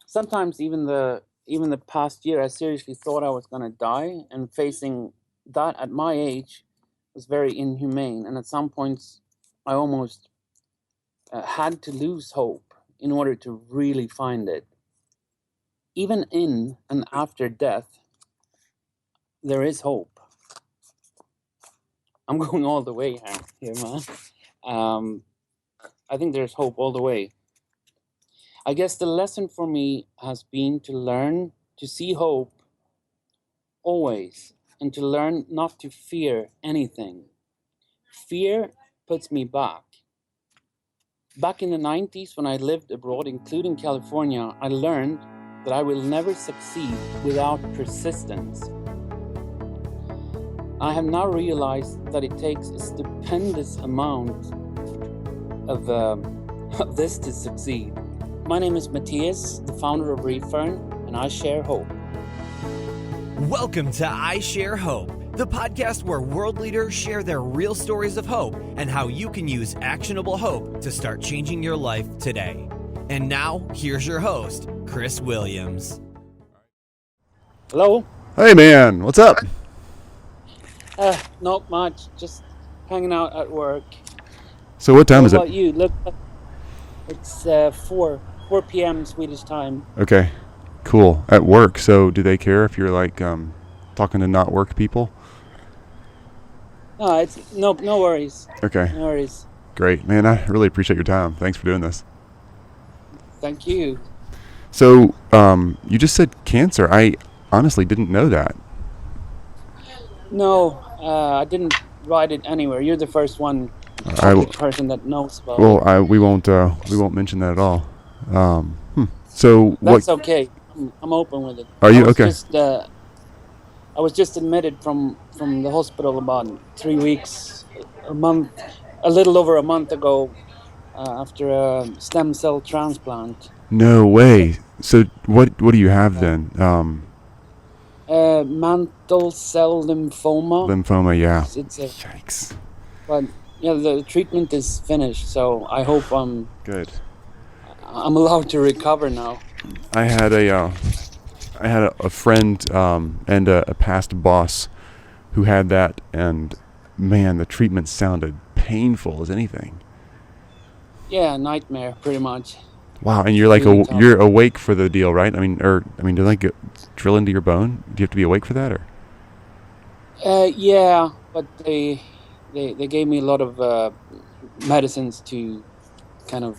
Sometimes even the past year, I seriously thought I was gonna die, and facing that at my age was very inhumane. And at some points, I almost had to lose hope in order to really find it. Even in and after death, there is hope. I'm going all the way here, man. Um, I think there's hope all the way. I guess the lesson for me has been to learn to see hope always and to learn not to fear anything. Fear puts me back. Back in the 90s, when I lived abroad, including California, I learned that I will never succeed without persistence. I have now realized that it takes a stupendous amount of this to succeed. My name is Mattias, the founder of Refurn, and I share hope. Welcome to I Share Hope, the podcast where world leaders share their real stories of hope and how you can use actionable hope to start changing your life today. And now, here's your host, Chris Williams. Hello? Hey man, what's up? Not much, just hanging out at work. So what time What is about it? you? Look, it's 4 p.m. Swedish time. Okay, cool. At work, so do they care if you're like talking to not work people? It's no worries. Okay, No worries. great. Man, I really appreciate your time. Thanks for doing this. Thank you. So, you just said cancer. I honestly didn't know that. No, I didn't write it anywhere. You're the first one I public person that knows about well, it. we won't mention that at all. So That's what okay. I'm open with it. are you okay? I was just admitted from the hospital about 3 weeks, a little over a month ago, after a stem cell transplant. No way. So what do you have then? Mantle cell lymphoma. Lymphoma, yeah. It's a, Yikes. but yeah, the treatment is finished, so I hope I'm Good. allowed to recover now. I had a friend and a past boss who had that, and man, the treatment sounded painful as anything. Yeah, nightmare, pretty much. Wow, and you're like Really tough. you're awake for the deal, right? I mean, do they drill into your bone? Do you have to be awake for that, or? Yeah, but they gave me a lot of medicines to kind of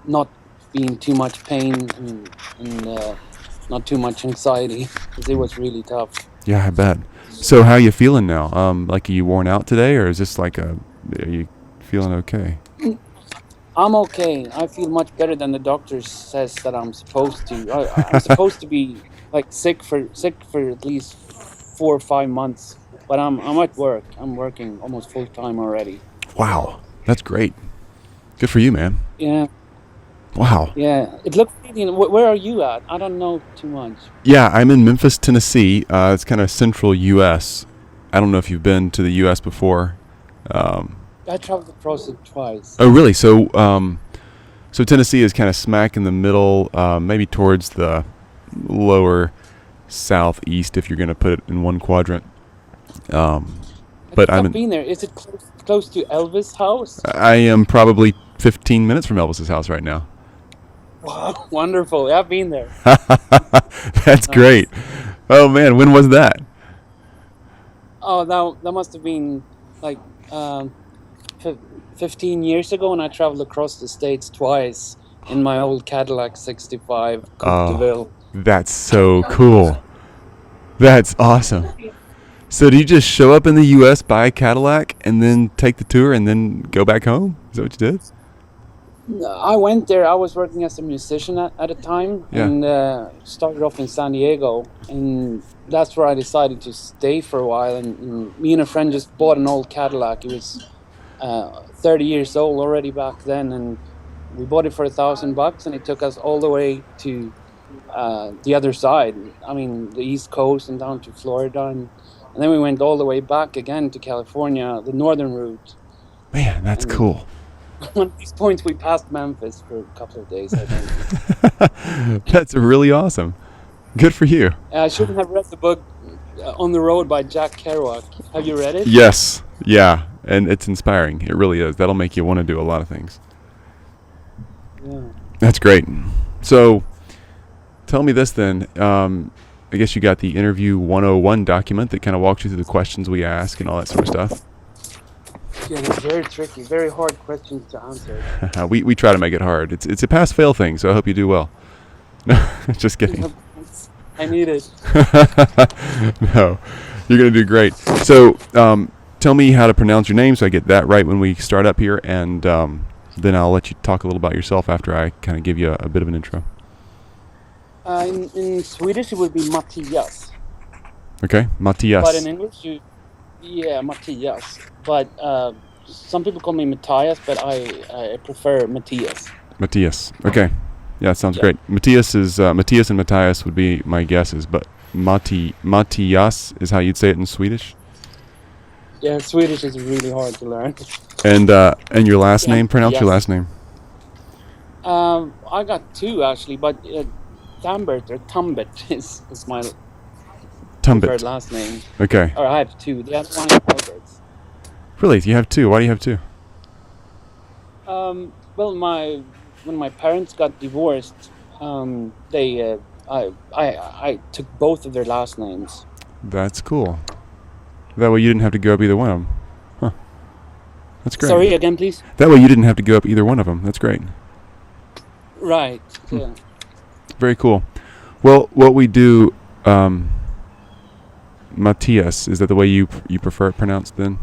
not be in too much pain and not too much anxiety, because it was really tough. Yeah, I bet. So how you feeling now? Like, are you worn out today, or is this like are you feeling okay? I'm okay. I feel much better than the doctor says that I'm supposed to. I'm supposed to be like sick for at least 4 or 5 months, but I'm at work. I'm working almost full time already. Wow, that's great. Good for you, man. Yeah, Wow. yeah. It looks. Where are you at? I don't know too much. Yeah, I'm in Memphis, Tennessee. It's kind of central U.S. I don't know if you've been to the U.S. before. I traveled across it twice. Oh, really? So Tennessee is kind of smack in the middle, maybe towards the lower southeast, if you're going to put it in one quadrant. I But think I've been there. Is it close to Elvis' house? I am probably 15 minutes from Elvis's house right now. Wow, wonderful. I've been there. That's Nice. great. Oh man, when was that? Oh, that must have been like 15 years ago, and I traveled across the states twice in my old Cadillac 65 Coupe de Ville. That's so cool. That's awesome. So do you just show up in the U.S., buy a Cadillac, and then take the tour, and then go back home? Is that what you did? I went there. I was working as a musician at the time, Yeah. and started off in San Diego, and that's where I decided to stay for a while. And me and a friend just bought an old Cadillac. It was 30 years old already back then, and we bought it for $1,000, and it took us all the way to the other side. I mean, the East Coast and down to Florida, and then we went all the way back again to California, the northern route. Man, that's And cool. one of these points we passed Memphis for a couple of days, I think. That's really awesome. Good for you. I shouldn't have read the book On the Road by Jack Kerouac. Have you read it? Yes. Yeah. And it's inspiring. It really is. That'll make you want to do a lot of things. Yeah. That's great. So tell me this then. I guess you got the interview 101 document that kind of walks you through the questions we ask and all that sort of stuff. Yeah, it's very tricky, very hard questions to answer. we try to make it hard. It's a pass-fail thing, so I hope you do well. No, just kidding. I need it. No, you're going to do great. So tell me how to pronounce your name so I get that right when we start up here, and then I'll let you talk a little about yourself after I kind of give you a bit of an intro. In Swedish, it would be Mattias. Okay, Mattias. But in English, Mattias. But some people call me Mattias, but I prefer Mattias. Mattias. Okay. Yeah, sounds great. Mattias and Mattias would be my guesses, but Mattias is how you'd say it in Swedish. Yeah, Swedish is really hard to learn. And your last name? Pronounce your last name. I got two actually, but Thambert or Thambert is my preferred last name. Okay. Or I have two. The other one is Alberts. Really? You have two? Why do you have two? Well, when my parents got divorced, I took both of their last names. That's cool. That way you didn't have to go up either one of them. Huh. That's great. Sorry, again, please? That way you didn't have to go up either one of them. That's great. Right. Yeah. Very cool. Well, what we do, Mattias, is that the way you prefer it pronounced then?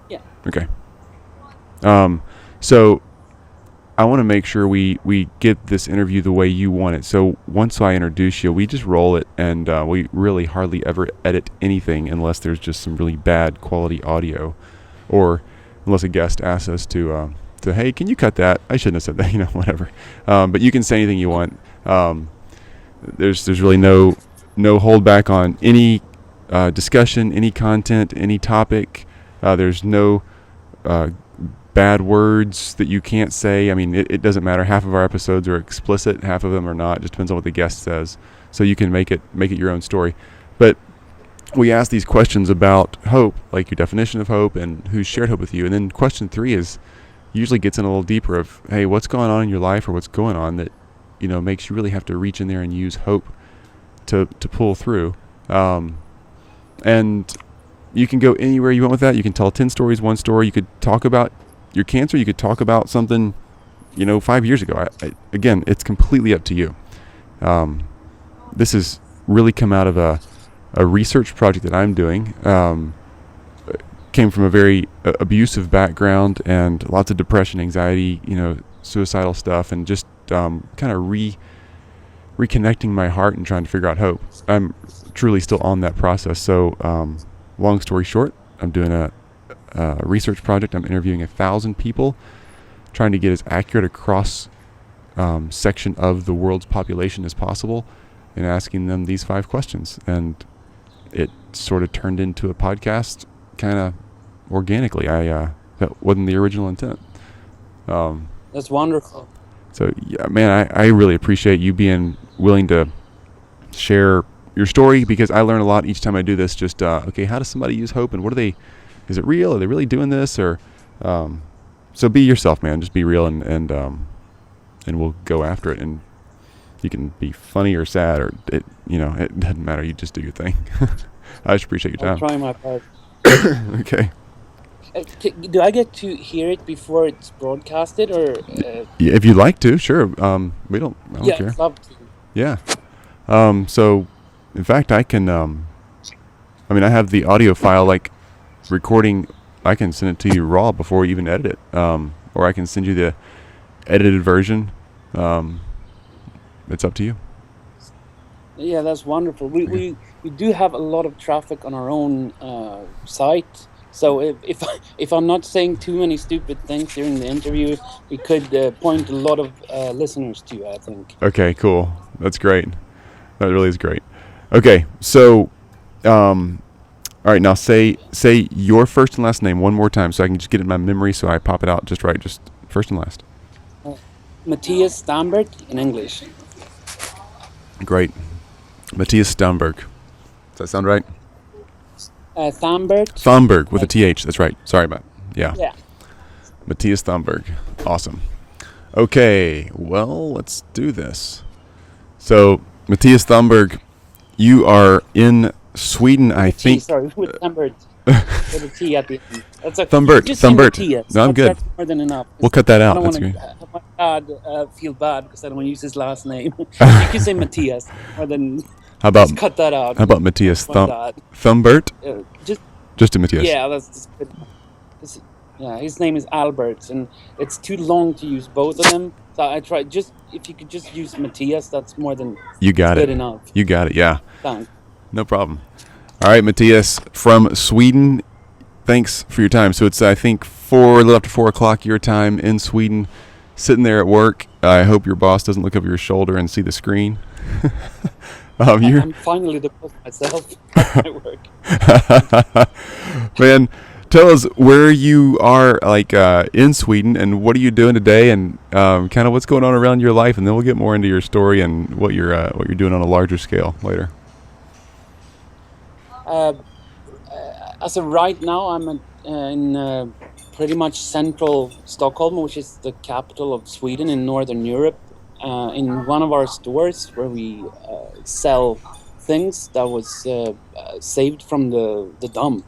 Yeah. Okay. So I want to make sure we get this interview the way you want it. So once I introduce you, we just roll it, and we really hardly ever edit anything unless there's just some really bad quality audio, or unless a guest asks us to hey, can you cut that? I shouldn't have said that, whatever. But you can say anything you want. There's really no holdback on any discussion, any content, any topic. There's no bad words that you can't say. I mean, it doesn't matter. Half of our episodes are explicit, half of them are not. It just depends on what the guest says. So you can make it your own story. But we ask these questions about hope, like your definition of hope and who's shared hope with you. And then question 3 usually gets in a little deeper of, hey, what's going on in your life, or what's going on that makes you really have to reach in there and use hope to pull through. And you can go anywhere you want with that. You can tell 10 stories, 1 story. You could talk about your cancer. You could talk about something 5 years ago. Again, it's completely up to you. This has really come out of a research project that I'm doing. Came from a very abusive background and lots of depression, anxiety, suicidal stuff, and just kind of reconnecting my heart and trying to figure out hope. I'm truly still on that process. So long story short, I'm doing a research project. I'm interviewing 1,000 people, trying to get as accurate a cross section of the world's population as possible, and asking them these 5 questions. And it sort of turned into a podcast kind of organically. That wasn't the original intent. That's wonderful. So yeah, man, I really appreciate you being willing to share your story, because I learn a lot each time I do this. Just okay, how does somebody use hope, and is it real? Are they really doing this? Or so be yourself, man. Just be real, and we'll go after it. And you can be funny or sad, or it doesn't matter. You just do your thing. I just appreciate your time. I'll try my part. Okay. Do I get to hear it before it's broadcasted, or? Yeah, if you'd like to, sure. I don't care. I'd love to. Yeah. So, in fact, I can. I have the audio file, like recording. I can send it to you raw before we even edit it, or I can send you the edited version. It's up to you. Yeah, that's wonderful. We do have a lot of traffic on our own site. So if I'm not saying too many stupid things during the interview, we could point a lot of listeners to you, I think. Okay, cool. That's great. That really is great. Okay, so All right, now say your first and last name one more time, so I can just get it in my memory, so I pop it out just right, just first and last. Mattias Thambert in English. Great, Mattias Thambert. Does that sound right? Thambert. Thambert with a TH. That's right. Sorry about. Yeah. Yeah. Mattias Thambert. Awesome. Okay, well, let's do this. So, Mattias Thambert, you are in Sweden, I think. Sorry, with Thambert. With a T at the end. That's okay. Thambert. Just say Thambert. Mattias. No, I'm good. That's more than enough. We'll cut that I out. don't That's want great. to have my dad feel bad because I don't want to use his last name. You can say Mattias more than. How about Just cut that out. How about Mattias My dad. Thambert? Just a Mattias. Yeah, that's good. Yeah, his name is Albert, and it's too long to use both of them. So I tried if you could just use Mattias, that's more than You got good it. enough. You got it. Yeah. Thanks. No problem. All right, Mattias from Sweden. Thanks for your time. So it's I think a little after 4 o'clock your time in Sweden, sitting there at work. I hope your boss doesn't look over your shoulder and see the screen. I'm finally the boss myself at my work. Man, tell us where you are, in Sweden, and what are you doing today, and kind of what's going on around your life, and then we'll get more into your story and what you're doing on a larger scale later. As of right now, I'm in pretty much central Stockholm, which is the capital of Sweden in Northern Europe, in one of our stores where we sell things that was saved from the dump,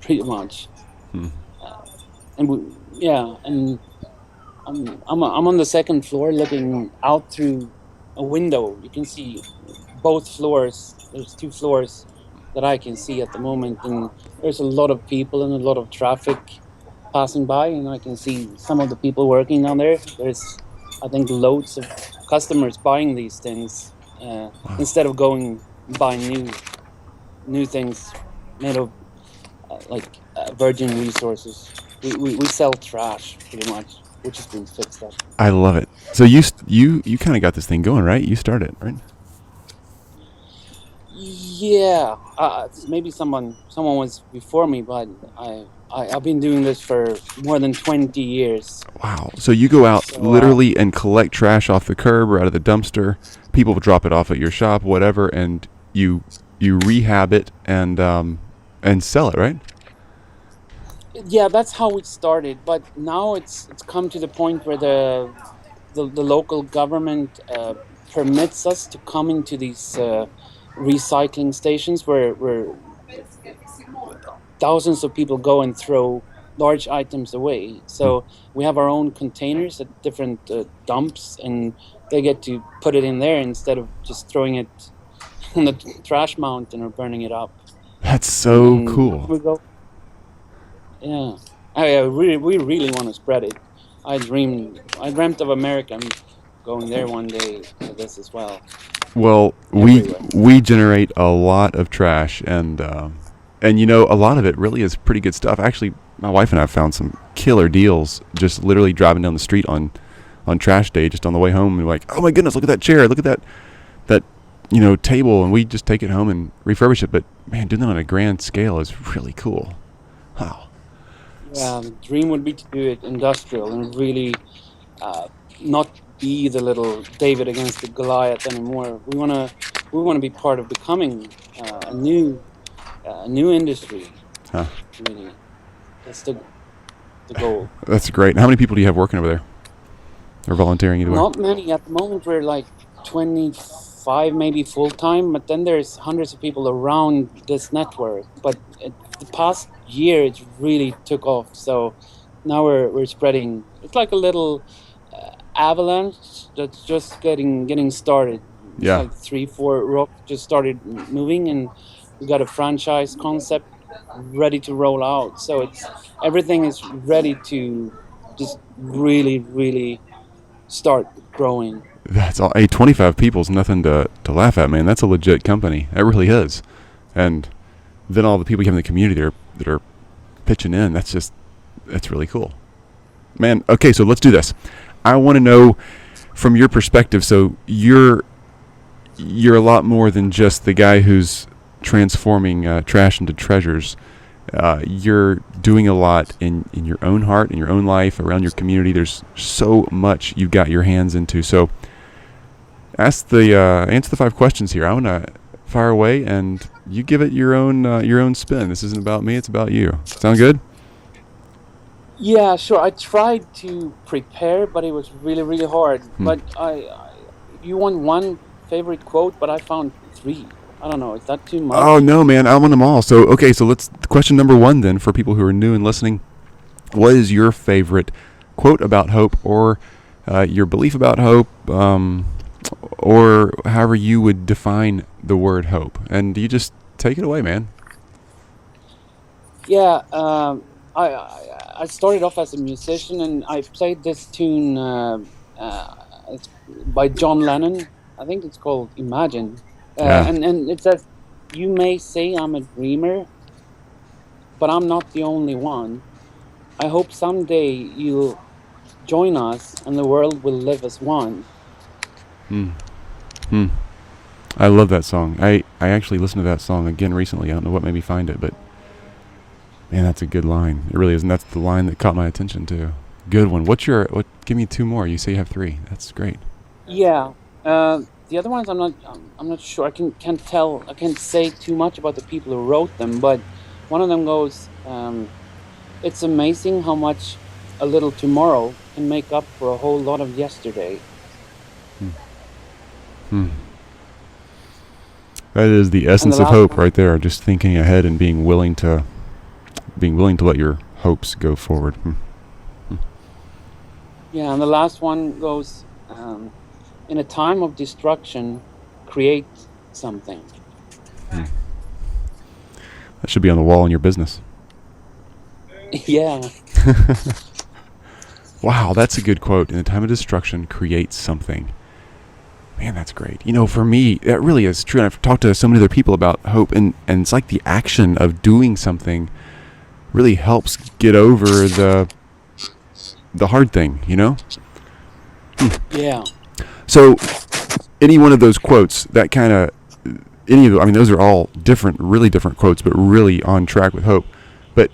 pretty much. And I'm on the second floor looking out through a window. You can see both floors. There's 2 floors that I can see at the moment, and there's a lot of people and a lot of traffic passing by, and I can see some of the people working down there. There's, I think, loads of customers buying these things instead of going buy new things made of virgin resources. We sell trash pretty much, which has been fixed up. I love it. So you kind of got this thing going, right? You started, right? Yeah, maybe someone was before me, but I've been doing this for more than 20 years. Wow. So you go out literally and collect trash off the curb or out of the dumpster. People will drop it off at your shop, whatever, and you rehab it and sell it, right? Yeah, that's how it started. But now it's come to the point where the local government permits us to come into these recycling stations where thousands of people go and throw large items away. So we have our own containers at different dumps, and they get to put it in there instead of just throwing it on the trash mountain or burning it up. That's so cool. We go. Yeah, we really want to spread it. I dreamt of America. I'm going there one day for this as well. Well, we generate a lot of trash, and a lot of it really is pretty good stuff. Actually, my wife and I found some killer deals just literally driving down the street on trash day, just on the way home, and we're like, oh my goodness, look at that chair, look at that table, and we just take it home and refurbish it. But man, doing that on a grand scale is really cool. Wow. Yeah, the dream would be to do it industrial and really not be the little David against the Goliath anymore. We want to be part of becoming a new industry. Really, that's the goal. That's great. How many people do you have working over there, or volunteering either way? Not many at the moment. We're like 25, maybe full time. But then there's hundreds of people around this network. But the past year, it really took off. So now we're spreading. It's like a little avalanche that's just getting started. Yeah. It's like 3-4 rock just started moving, and we got a franchise concept ready to roll out. So everything is ready to just really, really start growing. That's all. Hey, 25 people is nothing to laugh at, man. That's a legit company. It really is. And then all the people you have in the community that are pitching in. That's really cool, man. Okay, so let's do this. I want to know from your perspective. So you're a lot more than just the guy who's transforming trash into treasures. You're doing a lot in your own heart, in your own life, around your community. There's so much you've got your hands into. So answer the 5 questions here. I'm gonna fire away, and you give it your own spin. This isn't about me; it's about you. Sound good? Yeah, sure. I tried to prepare, but it was really, really hard. But you want one favorite quote, but I found 3. I don't know. Is that too much? Oh no, man! I want them all. So okay, so let's question number 1 then for people who are new and listening. What is your favorite quote about hope, or your belief about hope, or however you would define the word hope? And you just take it away, man. Yeah. I started off as a musician, and I played this tune it's by John Lennon. I think it's called Imagine. And it says, "You may say I'm a dreamer, but I'm not the only one. I hope someday you'll join us and the world will live as one." I love that song. I actually listened to that song again recently. I don't know what made me find it, but man, that's a good line. It really is, and that's the line that caught my attention too. Good one. Give me 2 more. You say you have 3. That's great. Yeah. The other ones I'm not sure. I can't tell. I can't say too much about the people who wrote them, but one of them goes, "It's amazing how much a little tomorrow can make up for a whole lot of yesterday." That is the essence of hope right there. Just thinking ahead and being willing to let your hopes go forward. Yeah, and the last one goes, "In a time of destruction, create something." That should be on the wall in your business. Yeah. Wow, that's a good quote. In a time of destruction, create something. Man, that's great. You know, for me, that really is true. And I've talked to so many other people about hope, and it's like the action of doing something really helps get over the hard thing, you know? Yeah. So, any one of those quotes, that kind of, those are all different, really different quotes, but really on track with hope. But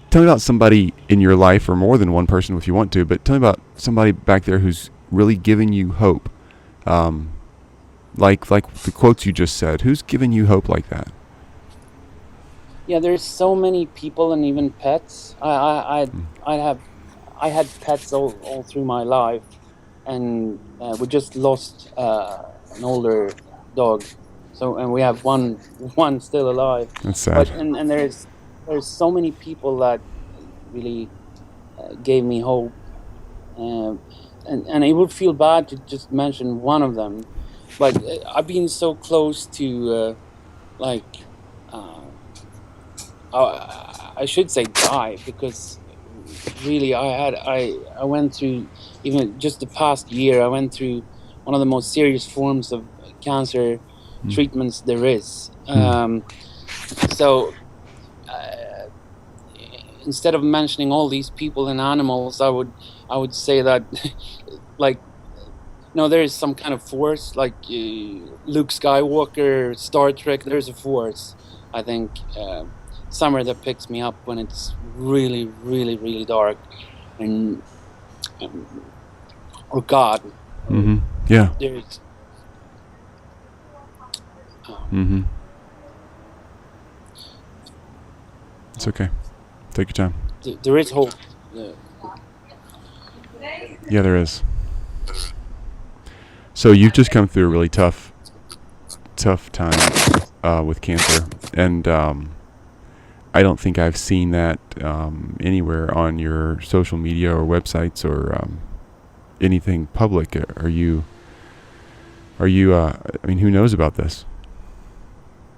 tell me about somebody in your life, or more than one person if you want to, but tell me about somebody back there who's really giving you hope. Like the quotes you just said. Who's giving you hope like that? Yeah, there's so many people, and even pets. I had pets all through my life, and we just lost an older dog. So, and we have one still alive. That's sad. But and there's so many people that really gave me hope, and it would feel bad to just mention one of them, but I've been so close to I should say die, because really I went through, even just the past year, I went through one of the most serious forms of cancer treatments there is. So instead of mentioning all these people and animals, I would say that there is some kind of force, like Luke Skywalker, Star Trek. There's a force, I think, somewhere that picks me up when it's really, really, really dark, and or God. Yeah. There's. It's okay. Take your time. There is hope. Yeah, there is. So you've just come through a really tough time with cancer, and I don't think I've seen that anywhere on your social media or websites or anything public. Are you? Who knows about this?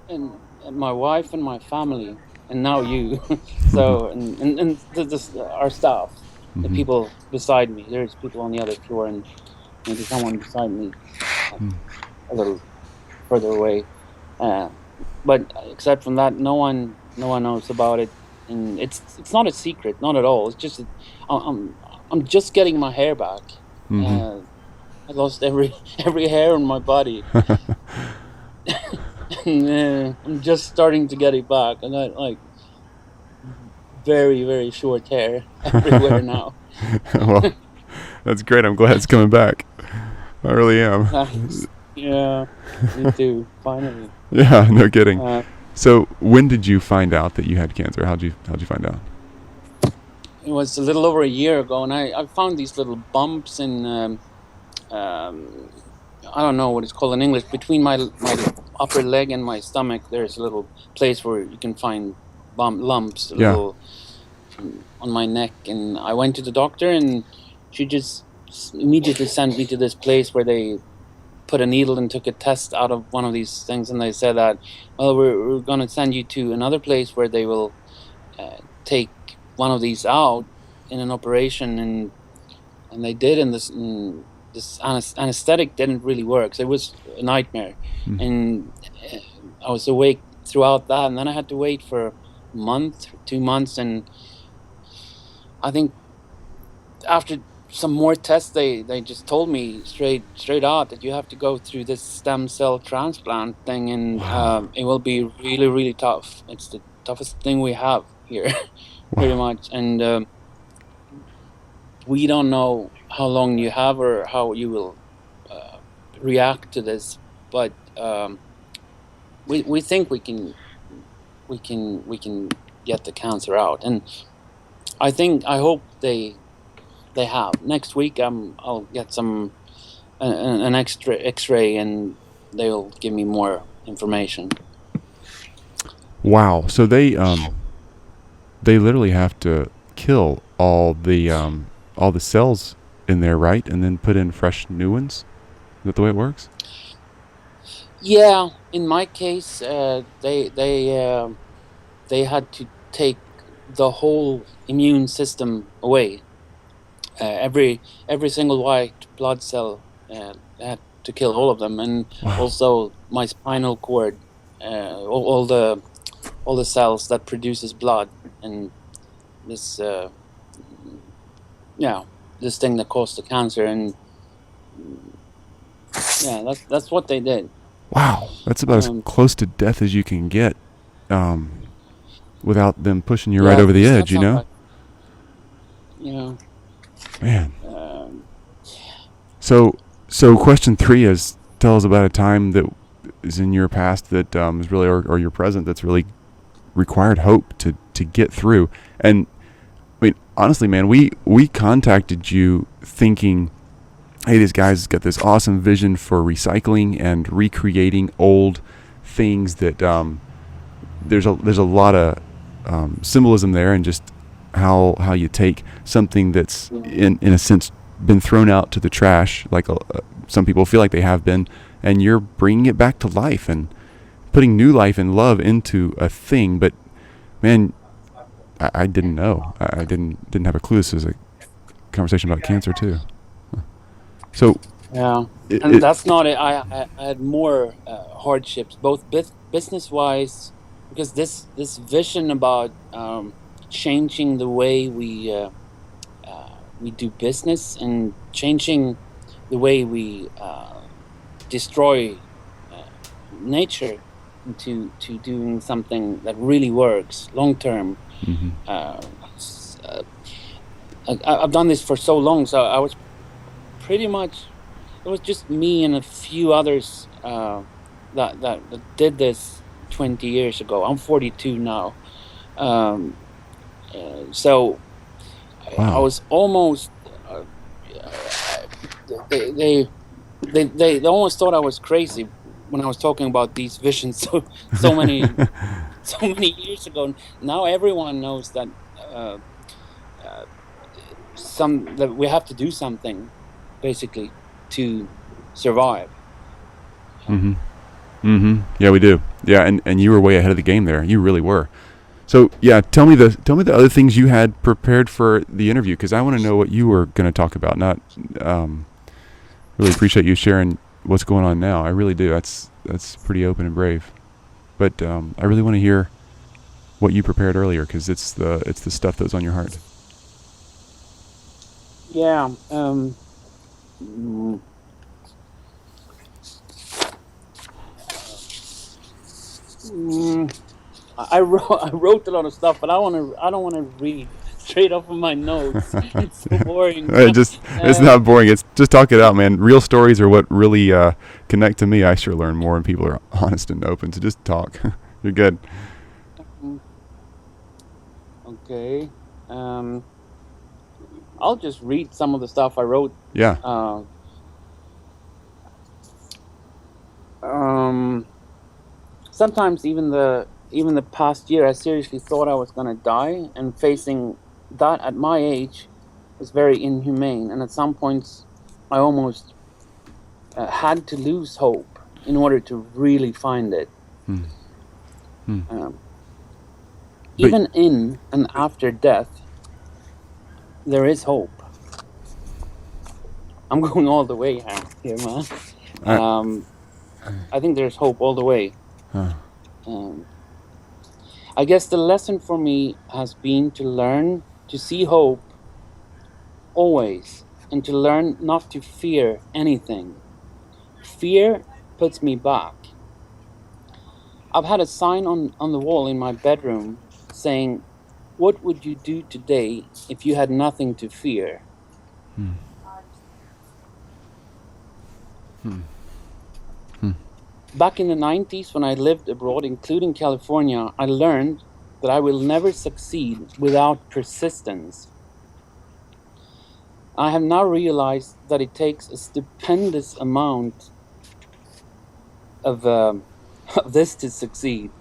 And my wife and my family, and now you. So and our staff, the people beside me. There's people on the other floor, and maybe someone beside me, a little further away. But except from that, no one knows about it, and it's not a secret, not at all. It's just I'm just getting my hair back. I lost every hair on my body. I'm just starting to get it back. I got like very, very short hair everywhere now. Well, that's great. I'm glad it's coming back. I really am. Thanks. Yeah, me too. Finally. Yeah, no kidding. Uh, So, when did you find out that you had cancer? How'd you find out? it was a little over a year ago, and I found these little bumps in I don't know what it's called in English, between my upper leg and my stomach. There's a little place where you can find lumps, a Yeah. little on my neck, and I went to the doctor, and she just immediately sent me to this place where they put a needle and took a test out of one of these things, and they said that, well, we're going to send you to another place where they will take one of these out in an operation, and they did, and this anesthetic didn't really work, so it was a nightmare. And I was awake throughout that, and then I had to wait for a month, 2 months, and I think after some more tests, they just told me straight out that you have to go through this stem cell transplant thing, and it will be really, really tough. It's the toughest thing we have here, pretty much. And we don't know how long you have or how you will react to this, but we think we can get the cancer out, and I hope they have. Next week I'll get an extra X-ray, and they'll give me more information. Wow. So they literally have to kill all the cells in there, right? And then put in fresh new ones? Is that the way it works? Yeah, in my case, they had to take the whole immune system away. Every single white blood cell, had to kill all of them, and also my spinal cord, all the cells that produces blood, and this this thing that caused the cancer, and that's what they did. Wow, that's about as close to death as you can get, without them pushing you right over the edge, you know? Yeah. Man. So question 3 is, tell us about a time that is in your past that is really, or your present, that's really required hope to get through. And I mean, honestly, man, we contacted you thinking, hey, this guy's got this awesome vision for recycling and recreating old things that there's a lot of symbolism there, and just how you take something that's in a sense been thrown out to the trash, like some people feel like they have been, and you're bringing it back to life and putting new life and love into a thing. But man, I didn't know. I didn't have a clue this was a conversation about cancer too. So yeah, and that's not it. I had more hardships, both business wise, because this vision about changing the way we do business, and changing the way we destroy nature into doing something that really works long term. Mm-hmm. I've done this for so long, so I was pretty much, it was just me and a few others that did this 20 years ago. I'm 42 now. So wow. I was almost they almost thought I was crazy when I was talking about these visions so many years ago. Now everyone knows that that we have to do something, basically, to survive. Mm-hmm. Mm-hmm. Yeah, we do. Yeah, and you were way ahead of the game there. You really were. So yeah, tell me the other things you had prepared for the interview, because I want to know what you were going to talk about. Not really appreciate you sharing what's going on now. I really do. That's pretty open and brave. But I really want to hear what you prepared earlier, because it's the stuff that's on your heart. Yeah. I wrote a lot of stuff, but I don't want to read straight off of my notes. It's so boring. It's uh, not boring. It's just talk it out, man. Real stories are what really connect to me. I sure learn more when people are honest and open. So just talk. You're good. okay. I'll just read some of the stuff I wrote. Yeah. Sometimes even the past year, I seriously thought I was gonna die, and facing that at my age was very inhumane. And at some points, I almost had to lose hope in order to really find it. Even in and after death, there is hope. I'm going all the way here, man. I think there's hope all the way. I guess the lesson for me has been to learn to see hope always, and to learn not to fear anything. Fear puts me back. I've had a sign on the wall in my bedroom saying, "What would you do today if you had nothing to fear?" Back in the 90s, when I lived abroad, including California, I learned that I will never succeed without persistence. I have now realized that it takes a stupendous amount of this to succeed.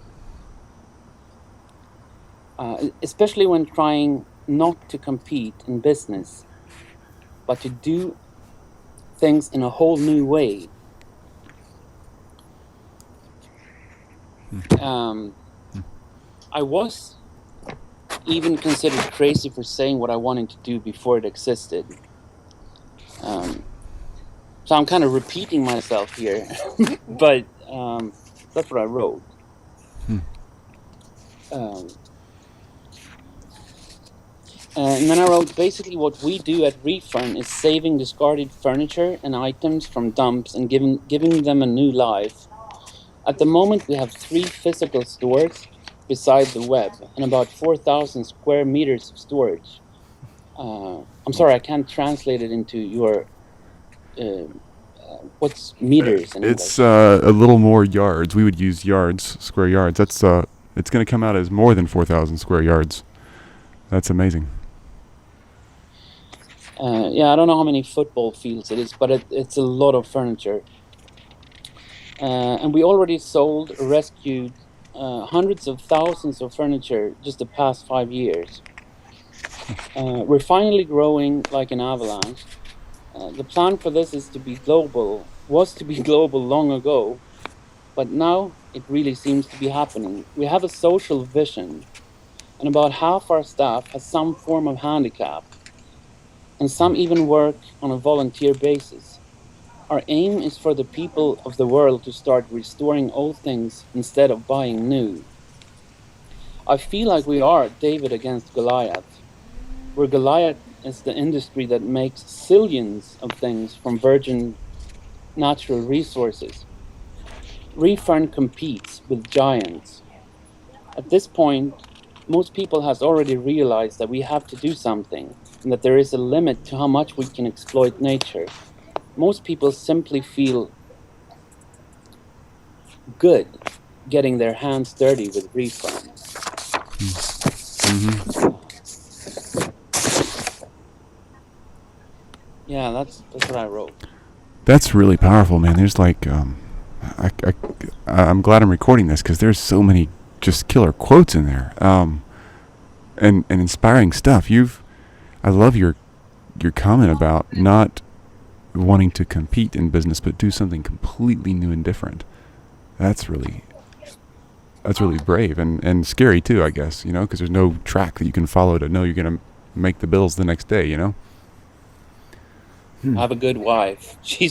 Especially when trying not to compete in business, but to do things in a whole new way. I was even considered crazy for saying what I wanted to do before it existed. So I'm kind of repeating myself here, but that's what I wrote. And then I wrote, basically what we do at Refurn is saving discarded furniture and items from dumps and giving them a new life. At the moment, we have 3 physical stores beside the web and about 4,000 square meters of storage. I'm sorry, I can't translate it into your... what's meters in English? It's a little more yards. We would use yards, square yards. That's it's going to come out as more than 4,000 square yards. That's amazing. Yeah, I don't know how many football fields it is, but it's a lot of furniture. And we already sold or rescued hundreds of thousands of furniture just the past 5 years. We're finally growing like an avalanche. The plan for this was to be global long ago, but now it really seems to be happening. We have a social vision, and about half our staff has some form of handicap, and some even work on a volunteer basis. Our aim is for the people of the world to start restoring old things instead of buying new. I feel like we are David against Goliath, where Goliath is the industry that makes zillions of things from virgin natural resources. Refurn competes with giants. At this point, most people has already realized that we have to do something, and that there is a limit to how much we can exploit nature. Most people simply feel good getting their hands dirty with Refurn. Yeah, that's what I wrote. That's really powerful, man. There's like, I'm glad I'm recording this because there's so many just killer quotes in there, and inspiring stuff. I love your comment about not wanting to compete in business, but do something completely new and different. That's really brave and scary too, I guess, because there's no track that you can follow to know you're going to make the bills the next day, I have a good wife. She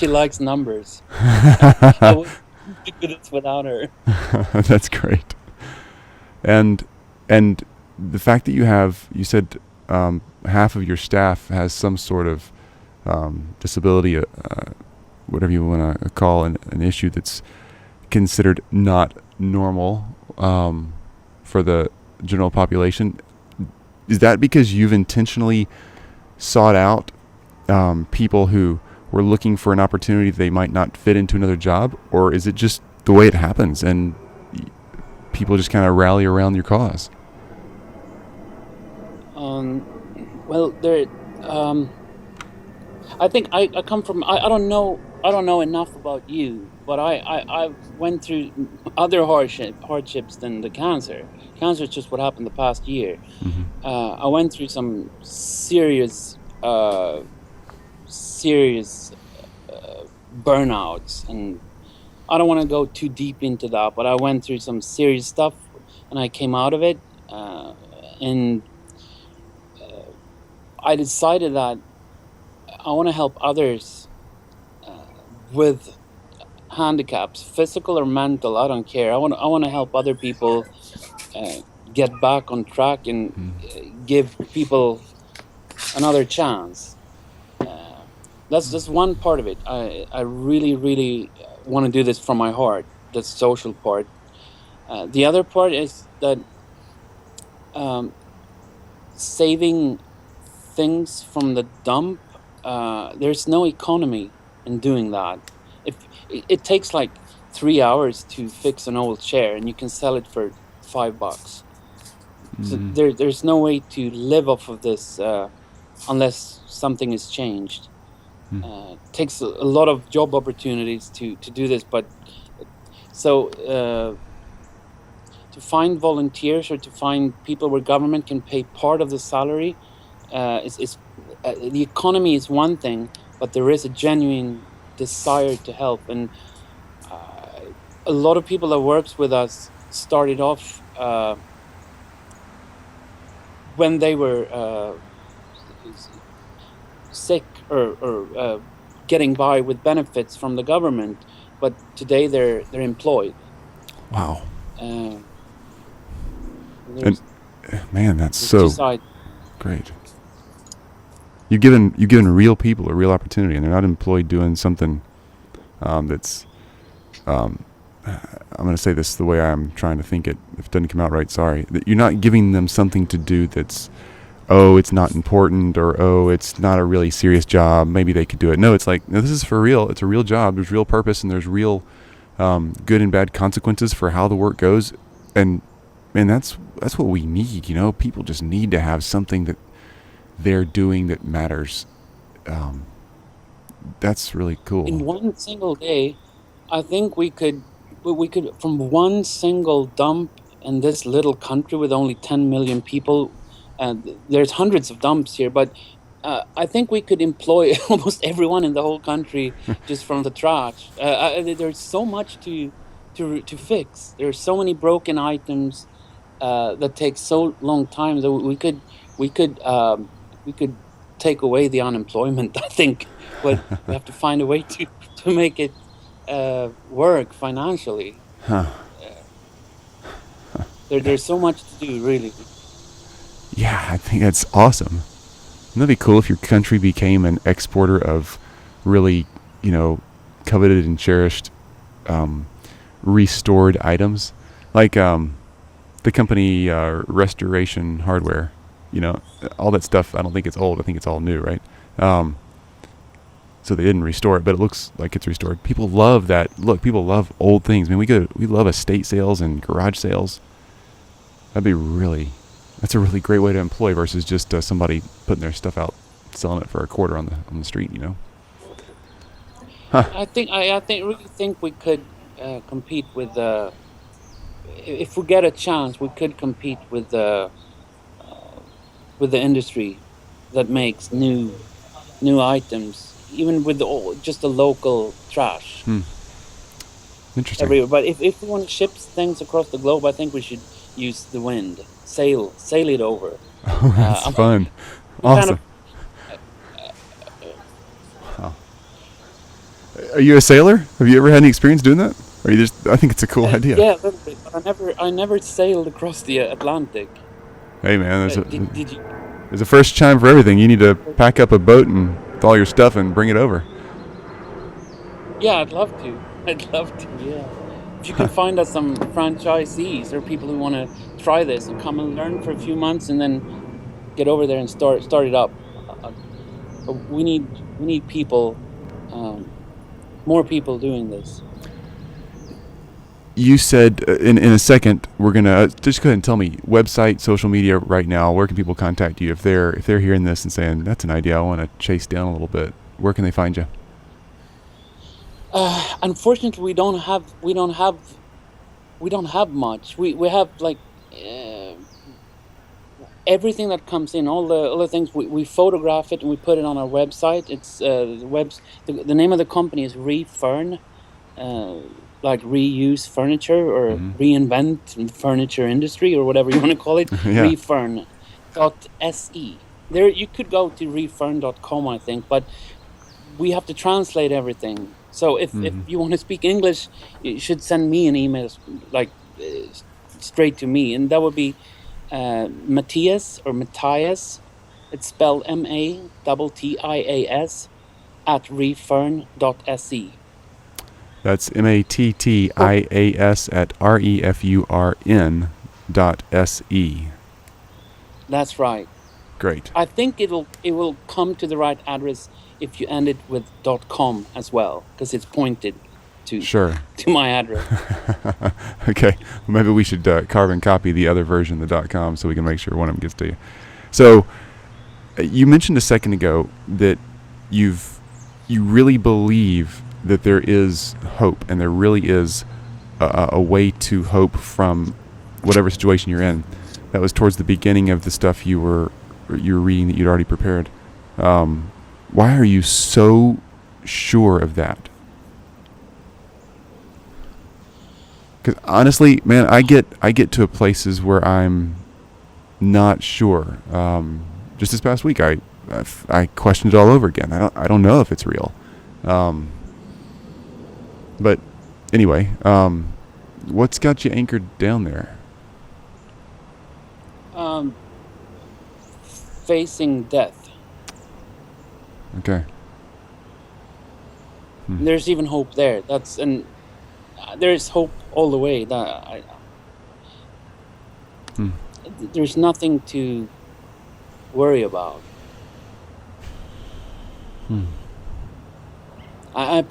likes numbers. I wouldn't do this without her. That's great. And the fact that you said half of your staff has some sort of disability, whatever you want to call an issue that's considered not normal. for the general population. Is that because you've intentionally sought out people who were looking for an opportunity they might not fit into another job, or is it just the way it happens and people just kind of rally around your cause? Well, there. I think I come from. I don't know. I don't know enough about you, but I went through other hardships than the cancer. Cancer is just what happened the past year. Mm-hmm. I went through some serious burnouts, and I don't want to go too deep into that, but I went through some serious stuff, and I came out of it, and I decided that I want to help others with handicaps, physical or mental. I don't care. I want to help other people get back on track and give people another chance. That's just one part of it. I really want to do this from my heart. The social part. The other part is that saving things from the dump. There's no economy in doing that. If it takes like 3 hours to fix an old chair, and you can sell it for $5. So there's no way to live off of this unless something is changed. It takes a lot of job opportunities to do this, but so to find volunteers or to find people where government can pay part of the salary is the economy is one thing, but there is a genuine desire to help, and a lot of people that works with us started off when they were sick or getting by with benefits from the government, but today they're employed. Wow. And man, that's so great. You've given real people a real opportunity, and they're not employed doing something that's I'm going to say this the way I'm trying to think it. If it doesn't come out right, sorry. That you're not giving them something to do that's, oh, it's not important, or oh, it's not a really serious job. Maybe they could do it. No, it's like, no, this is for real. It's a real job. There's real purpose, and there's real good and bad consequences for how the work goes. And man, that's what we need. You know, people just need to have something that they're doing that matters. That's really cool. In one single day, I think we could from one single dump in this little country with only 10 million people, there's hundreds of dumps here, but I think we could employ almost everyone in the whole country just from the trash. There's so much to fix. There's so many broken items that take so long time that we could take away the unemployment, I think, but we have to find a way to make it work financially. There's so much to do, really. Yeah, I think that's awesome. Wouldn't that be cool if your country became an exporter of really, coveted and cherished restored items? Like the company Restoration Hardware, all that stuff, I don't think it's old. I think it's all new, right? So they didn't restore it, but it looks like it's restored. People love that. Look, people love old things. I mean, we love estate sales and garage sales. That's a really great way to employ versus just somebody putting their stuff out, selling it for a quarter on the street. Huh. I really think we could compete with if we get a chance, we could compete with the industry that makes new items, even with just the local trash. Interesting. Everywhere. But if we want to ship things across the globe, I think we should use the wind, sail it over. Oh, that's fun. Awesome. Wow. Are you a sailor? Have you ever had any experience doing that? Or you just? I think it's a cool idea. Yeah, a little bit, but I never sailed across the Atlantic. Hey man, did you? There's a first time for everything. You need to pack up a boat and with all your stuff and bring it over. Yeah, I'd love to. Yeah. If you can find us some franchisees or people who want to try this and come and learn for a few months and then get over there and start it up. But we need people, more people doing this. You said in a second we're gonna just go ahead and tell me website, social media right now. Where can people contact you if they're hearing this and saying that's an idea I want to chase down a little bit? Where can they find you? Unfortunately, we don't have much. We have like everything that comes in, all the things. We photograph it and we put it on our website. It's the name of the company is Refurn. Like reuse furniture or reinvent the furniture industry or whatever you want to call it. Yeah. Refurn.se. There you could go to refurn.com, I think, but we have to translate everything. So if you want to speak English, you should send me an email, like straight to me, and that would be Mattias or Mattias. It's spelled MATTIAS at refurn.se. That's MATTIAS at REFURN.SE. That's right. Great. I think it will come to the right address if you end it with .com as well, because it's pointed to my address. Okay. Well, maybe we should carbon copy the other version, the .com, so we can make sure one of them gets to you. So you mentioned a second ago that you really believe that there is hope and there really is a way to hope from whatever situation you're in. That was towards the beginning of the stuff you were reading that you'd already prepared. Why are you so sure of that? Because honestly, man, I get to places where I'm not sure. Just this past week, I questioned it all over again. I don't know if it's real. But anyway, what's got you anchored down there? Facing death. Okay. There's even hope there. There's hope all the way. There's nothing to worry about. I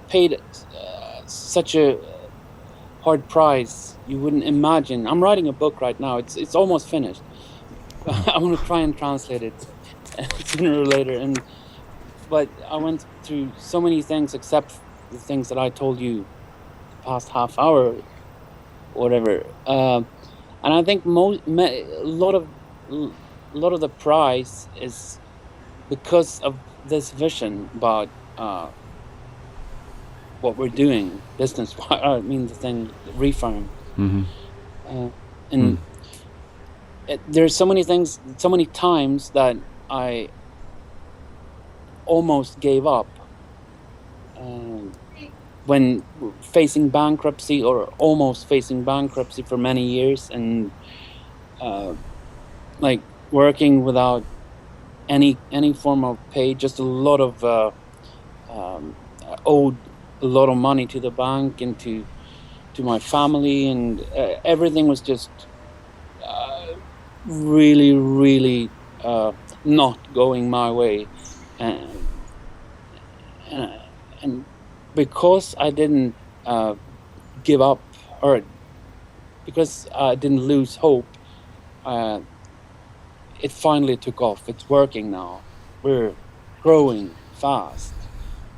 paid such a hard price you wouldn't imagine. I'm writing a book right now. It's almost finished. I'm gonna try and translate it sooner or later. But I went through so many things, except the things that I told you the past half hour, whatever. And I think a lot of the price is because of this vision about what we're doing business. I mean, the thing, Refurn. There's so many things, so many times that I almost gave up when facing bankruptcy or almost facing bankruptcy for many years, and like working without any form of pay, just a lot of owed a lot of money to the bank and to my family, and everything was just really, really not going my way, and because I didn't give up, or because I didn't lose hope, it finally took off. It's working now. We're growing fast,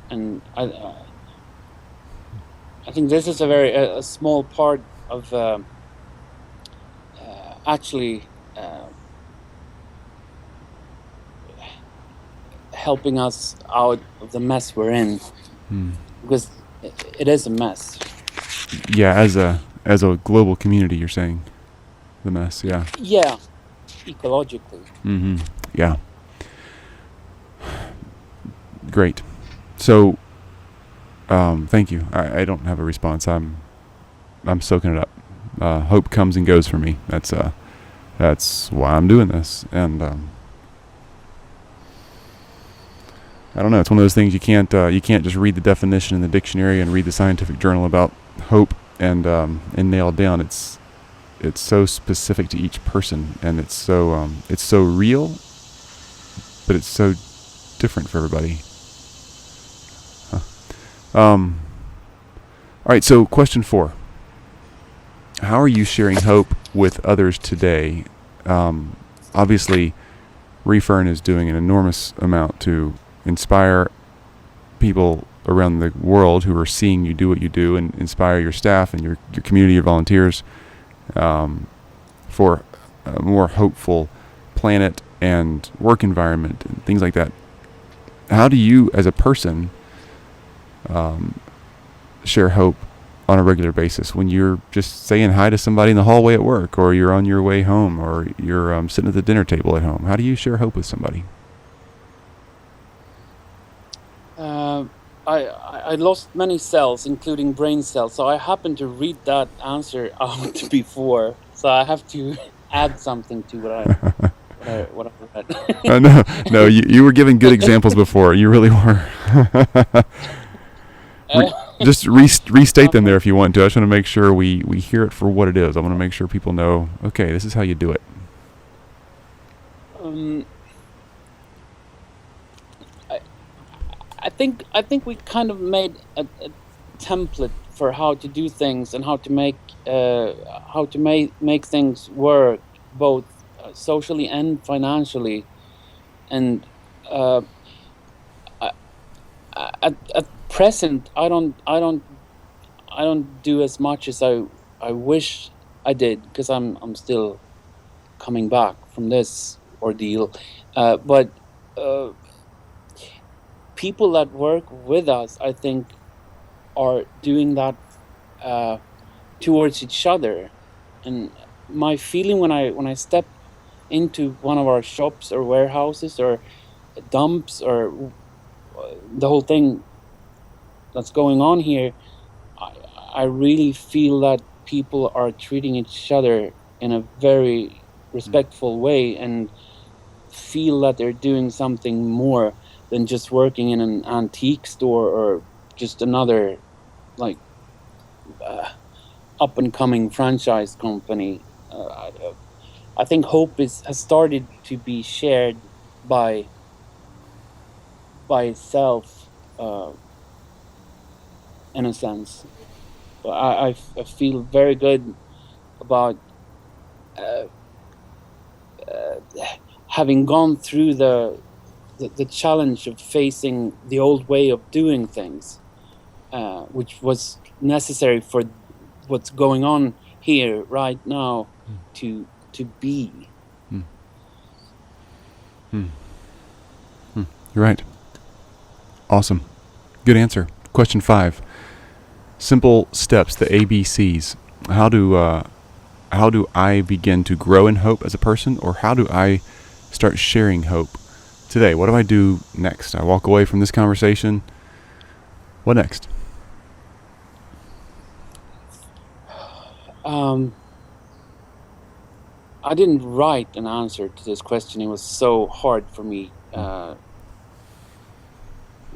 and I think this is a very small part of actually helping us out of the mess we're in, because it is a mess. Yeah, as a global community, you're saying the mess. Yeah. Yeah, ecologically. Yeah. Great. So, thank you. I don't have a response. I'm soaking it up. Hope comes and goes for me. That's why I'm doing this. And I don't know. It's one of those things you can't just read the definition in the dictionary and read the scientific journal about hope and nail it down. It's it's so specific to each person, and it's so real, but it's so different for everybody. All right, so question 4. How are you sharing hope with others today? Obviously, Refurn is doing an enormous amount to inspire people around the world who are seeing you do what you do, and inspire your staff and your community of volunteers for a more hopeful planet and work environment and things like that. How do you, as a person, share hope on a regular basis when you're just saying hi to somebody in the hallway at work, or you're on your way home, or you're sitting at the dinner table at home? How do you share hope with somebody? I lost many cells, including brain cells, so I happened to read that answer out before, so I have to add something to what I read. No, you were giving good examples before. You really were. Just restate them there if you want to. I just want to make sure we hear it for what it is. I want to make sure people know, okay, this is how you do it. I think we kind of made a template for how to do things and how to make things work, both socially and financially. And at present, I don't do as much as I wish I did, because I'm still coming back from this ordeal. But people that work with us, I think, are doing that towards each other. And my feeling when I step into one of our shops or warehouses or dumps or the whole thing that's going on here, I really feel that people are treating each other in a very respectful way, and feel that they're doing something more than just working in an antique store or just another like up and coming franchise company. I think hope has started to be shared by itself, in a sense. I feel very good about having gone through the challenge of facing the old way of doing things, which was necessary for what's going on here right now to be. You're right. Awesome. Good answer. Question 5. Simple steps, the ABCs. How do I begin to grow in hope as a person, or how do I start sharing hope today? What do I do next? I walk away from this conversation. What next? I didn't write an answer to this question. It was so hard for me.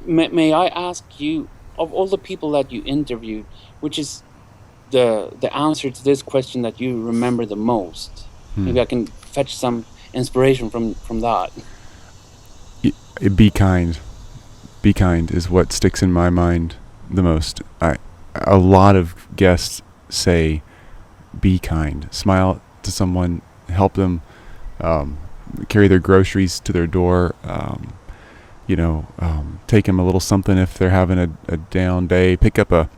May I ask you, of all the people that you interviewed, which is the answer to this question that you remember the most? Maybe I can fetch some inspiration from that. Be kind. Be kind is what sticks in my mind the most. A lot of guests say, be kind. Smile to someone, help them carry their groceries to their door. Take them a little something if they're having a down day. Pick up a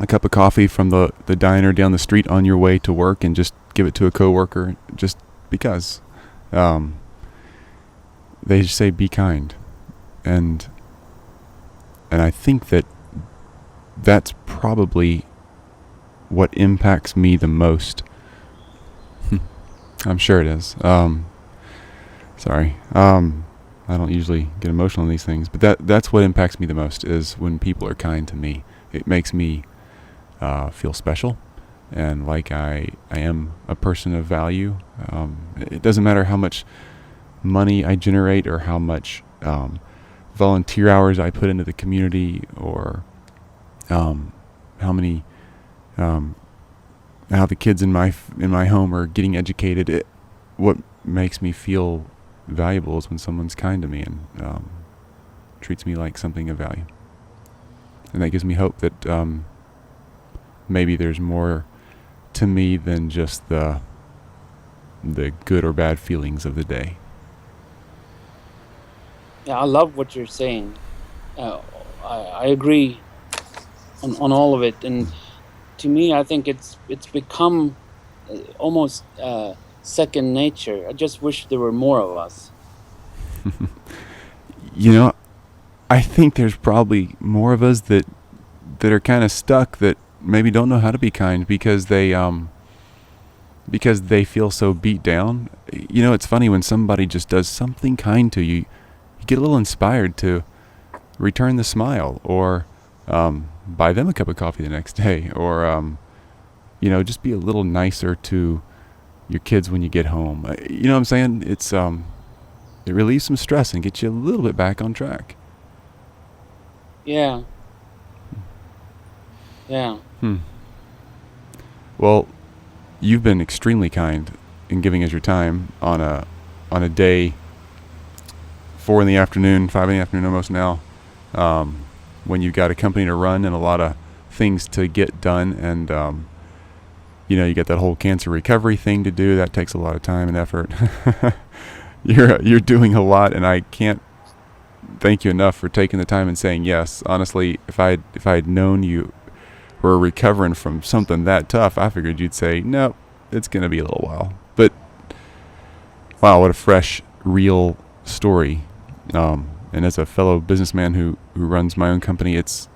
cup of coffee from the diner down the street on your way to work, and just give it to a coworker, just because. They just say be kind, and I think that's probably what impacts me the most. I'm sure it is. Sorry. I don't usually get emotional in these things, but that's what impacts me the most, is when people are kind to me. It makes me feel special, and like I am a person of value. It doesn't matter how much money I generate, or how much volunteer hours I put into the community, or how many how the kids in my home are getting educated. What makes me feel valuable is when someone's kind to me and treats me like something of value, and that gives me hope that maybe there's more to me than just the good or bad feelings of the day. Yeah, I love what you're saying. I agree on all of it, and to me, I think it's become almost second nature. I just wish there were more of us. You know, I think there's probably more of us that are kind of stuck, that maybe don't know how to be kind because they feel so beat down. You know, it's funny when somebody just does something kind to you, you get a little inspired to return the smile, or buy them a cup of coffee the next day, or just be a little nicer to your kids when you get home. You know what I'm saying? It's it relieves some stress and gets you a little bit back on track. Yeah. Yeah. Well, you've been extremely kind in giving us your time on a day, 4 in the afternoon, 5 in the afternoon almost now, when you've got a company to run and a lot of things to get done, and you got that whole cancer recovery thing to do. That takes a lot of time and effort. You're doing a lot, and I can't thank you enough for taking the time and saying yes. Honestly, if I'd known you were recovering from something that tough, I figured you'd say, no, it's going to be a little while. But wow, what a fresh, real story. And as a fellow businessman who runs my own company, it's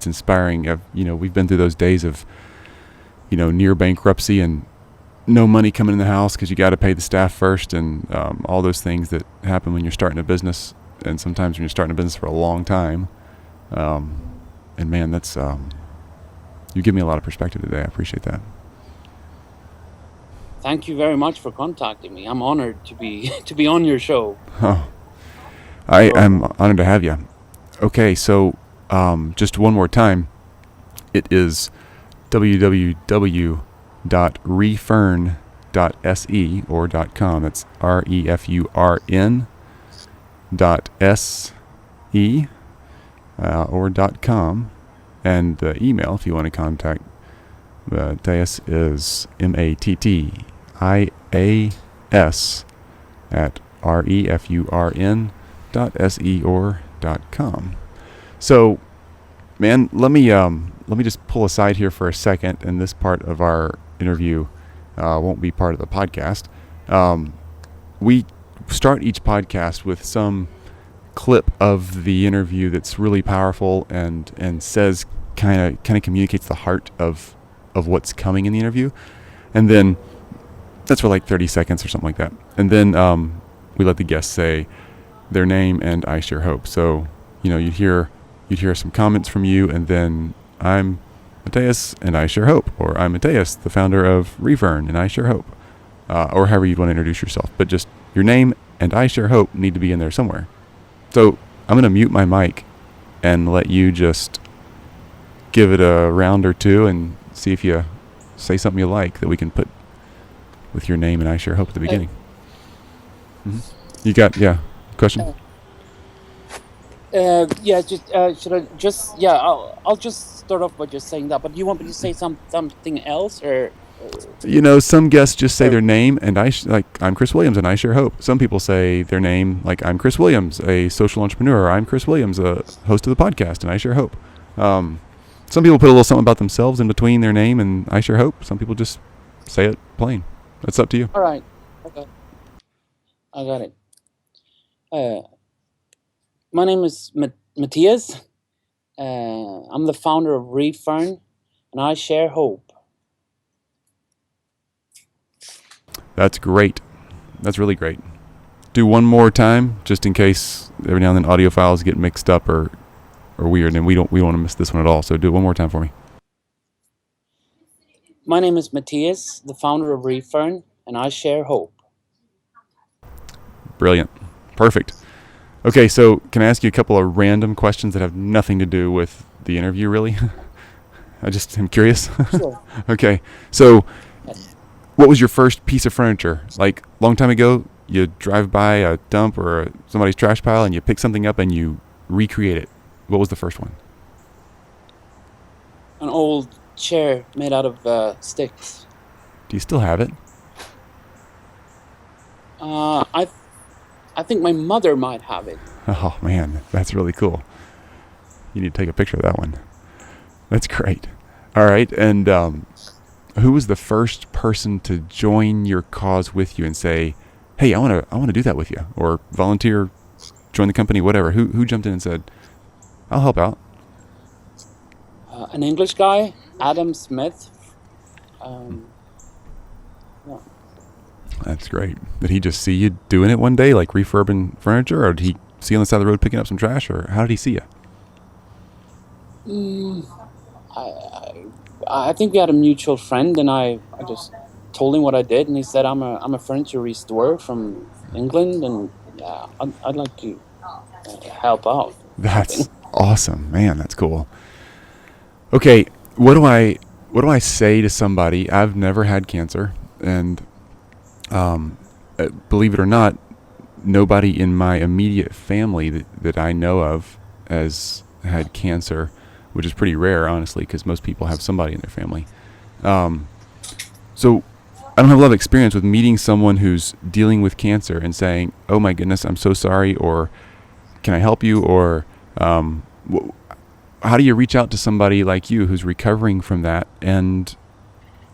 inspiring. We've been through those days of, near bankruptcy and no money coming in the house because you got to pay the staff first, and all those things that happen when you're starting a business, and sometimes when you're starting a business for a long time. And man, that's you give me a lot of perspective today. I appreciate that. Thank you very much for contacting me. I'm honored to be on your show. Oh, I'm honored to have you. Okay, so just one more time, it is www.refurn.se or .com. That's refurn.se or .com, and the email, if you want to contact Mattias, is MATTIAS at refurn.se or .com. So, man, let me just pull aside here for a second, and this part of our interview won't be part of the podcast. We start each podcast with some clip of the interview that's really powerful and says kind of communicates the heart of what's coming in the interview, and then that's for like 30 seconds or something like that, and then we let the guests say their name and I share hope. So you'd hear some comments from you, and then I'm Mattias and I share hope, or I'm Mattias, the founder of Refurn, and I share hope, or however you'd want to introduce yourself, but just your name and I share hope need to be in there somewhere. So I'm going to mute my mic and let you just give it a round or two and see if you say something you like that we can put with your name and I share hope at the beginning. You got, question? Should I just, I'll just start off by just saying that, but do you want me to say something else, or? Some guests just say their name and I'm Chris Williams and I share hope. Some people say their name, like I'm Chris Williams, a social entrepreneur, or I'm Chris Williams, a host of the podcast, and I share hope. Some people put a little something about themselves in between their name and I share hope. Some people just say it plain. That's up to you. All right. Okay. I got it. My name is Mattias. I'm the founder of Refurn, and I share hope. That's great. That's really great. Do one more time, just in case every now and then audio files get mixed up or weird, and we don't want to miss this one at all. So do it one more time for me. My name is Mattias, the founder of Refurn, and I share hope. Brilliant. Perfect. Okay, so can I ask you a couple of random questions that have nothing to do with the interview, really? I just am curious. Sure. Okay. So, what was your first piece of furniture? Like, long time ago, you drive by a dump or somebody's trash pile and you pick something up and you recreate it. What was the first one? An old chair made out of sticks. Do you still have it? I think my mother might have it. Oh, man, that's really cool. You need to take a picture of that one. That's great. All right. And who was the first person to join your cause with you and say, "Hey, I want to do that with you," or volunteer, join the company, whatever? Who jumped in and said, "I'll help out"? An English guy, Adam Smith. Yeah. That's great. Did he just see you doing it one day, like refurbing furniture, or did he see you on the side of the road picking up some trash, or how did he see you? I think we had a mutual friend, and I just told him what I did, and he said, I'm a furniture restorer from England, and yeah, I'd like to help out. That's awesome, man. That's cool. Okay, what do I say to somebody? I've never had cancer, and believe it or not, nobody in my immediate family that I know of has had cancer, which is pretty rare, honestly, because most people have somebody in their family. So I don't have a lot of experience with meeting someone who's dealing with cancer and saying, "Oh my goodness, I'm so sorry," or "Can I help you?" Or how do you reach out to somebody like you who's recovering from that and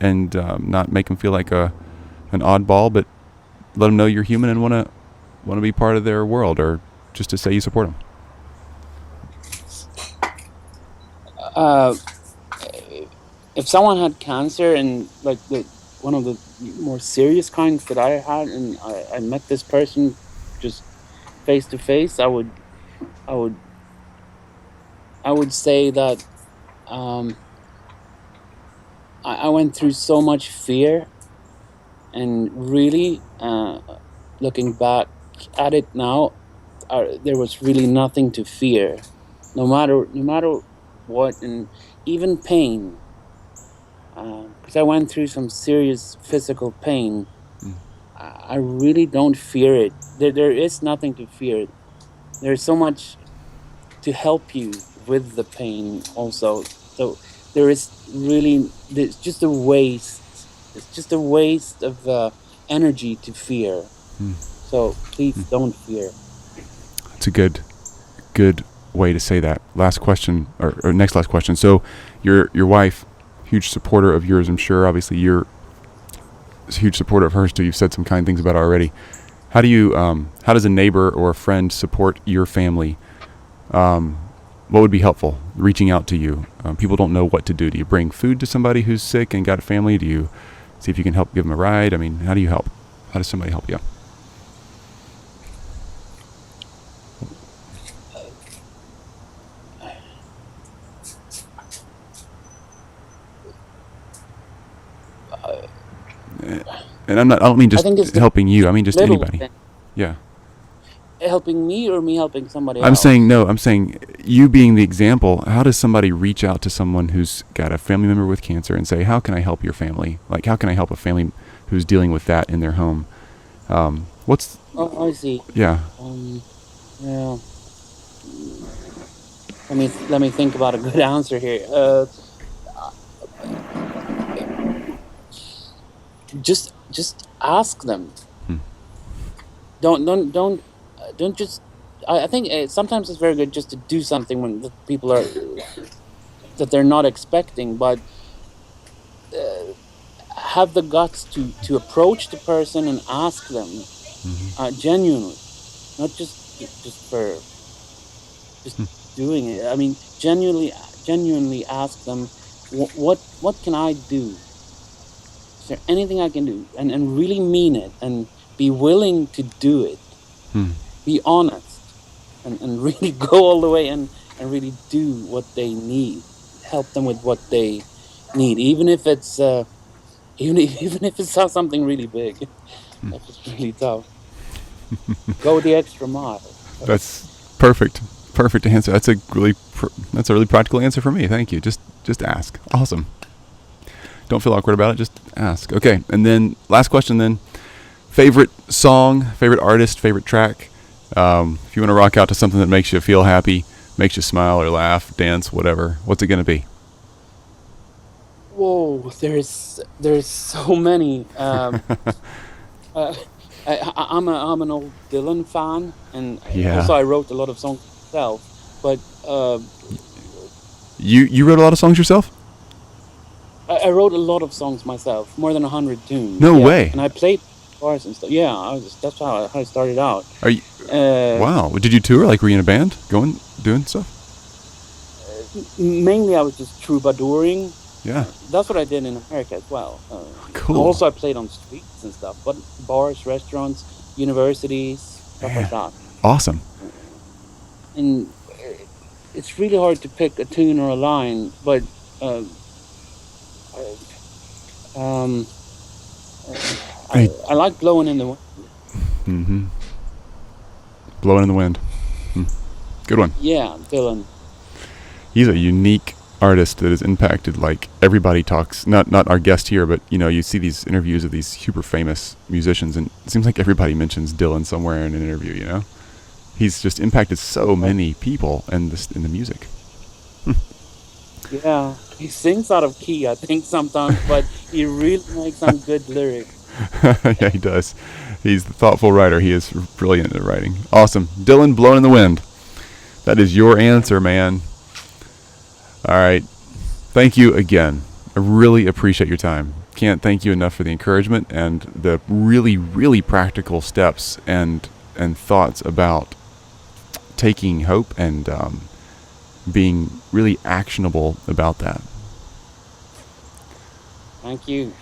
not make them feel like an oddball, but let them know you're human and want to be part of their world, or just to say you support them? If someone had cancer, and like one of the more serious kinds that I had, and I met this person just face to face, I would say that I went through so much fear, and really looking back at it now, there was really nothing to fear, no matter what, and even pain, because I went through some serious physical pain. I really don't fear it. There is nothing to fear. There's so much to help you with the pain also. So it's just a waste. It's just a waste of energy to fear. So please don't fear. That's a good way to say that. Last question, or next last question. So your wife, huge supporter of yours, I'm sure. Obviously, you're a huge supporter of hers too. You've said some kind things about it already. How does a neighbor or a friend support your family? What would be helpful? Reaching out to you. People don't know what to do. Do you bring food to somebody who's sick and got a family? Do you see if you can help give them a ride? I mean, how do you help? How does somebody help you? And I don't mean just helping you. I mean just anybody. Thing. Yeah. Helping me, or me helping somebody else? I'm saying you being the example. How does somebody reach out to someone who's got a family member with cancer and say, "How can I help your family? Like, how can I help a family who's dealing with that in their home?" What's? Oh, I see. Yeah. Yeah. Let me think about a good answer here. Just ask them. Don't just. I think sometimes it's very good just to do something when the people are that they're not expecting, but have the guts to approach the person and ask them genuinely, not just doing it. I mean, genuinely ask them, what can I do? Is there anything I can do? And really mean it, and be willing to do it. Be honest, and really go all the way and really do what they need. Help them with what they need, even if it's even if it's not something really big. If it's really tough. Go the extra mile. That's perfect. Perfect answer. That's a really practical answer for me. Thank you. Just ask. Awesome. Don't feel awkward about it. Just ask. Okay. And then last question. Then, favorite song, favorite artist, favorite track. If you want to rock out to something that makes you feel happy, makes you smile or laugh, dance, whatever. What's it going to be? Whoa, there's so many. I'm an old Dylan fan, and Yeah. also I wrote a lot of songs myself. But You wrote a lot of songs yourself? I wrote a lot of songs myself, more than 100 tunes. No way. And I played bars and stuff. Yeah, that's how I started out. Are you? Wow. Did you tour? Like, were you in a band, doing stuff? Mainly, I was just troubadouring. Yeah. That's what I did in America as well. Cool. Also, I played on streets and stuff, but bars, restaurants, universities, stuff like that. Awesome. And it's really hard to pick a tune or a line, but I like Blowing in the Wind. Mm-hmm. Blowing in the Wind. Good one. Yeah, Dylan. He's a unique artist that has impacted, like, everybody talks, not our guest here, but you see these interviews of these super famous musicians, and it seems like everybody mentions Dylan somewhere in an interview. He's just impacted so many people in the music. Yeah, he sings out of key, I think, sometimes, but he really makes some good lyrics. Yeah, he does. He's the thoughtful writer. He is brilliant at writing. Awesome. Dylan, Blowing in the Wind. That is your answer, man. All right. Thank you again. I really appreciate your time. Can't thank you enough for the encouragement and the really, really practical steps and thoughts about taking hope and being really actionable about that. Thank you.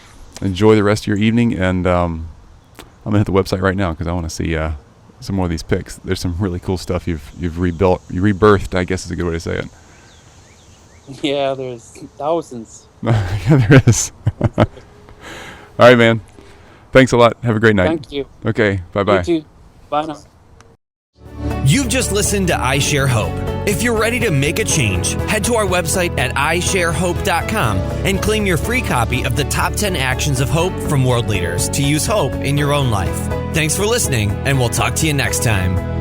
Enjoy the rest of your evening, and I'm gonna hit the website right now because I want to see some more of these pics. There's some really cool stuff you've rebirthed, I guess is a good way to say it. Yeah, there's thousands. Yeah, there is. All right, man. Thanks a lot. Have a great night. Thank you. Okay, bye-bye. You too. Bye now. You've just listened to I Share Hope. If you're ready to make a change, head to our website at isharehope.com and claim your free copy of the top 10 actions of hope from world leaders to use hope in your own life. Thanks for listening, and we'll talk to you next time.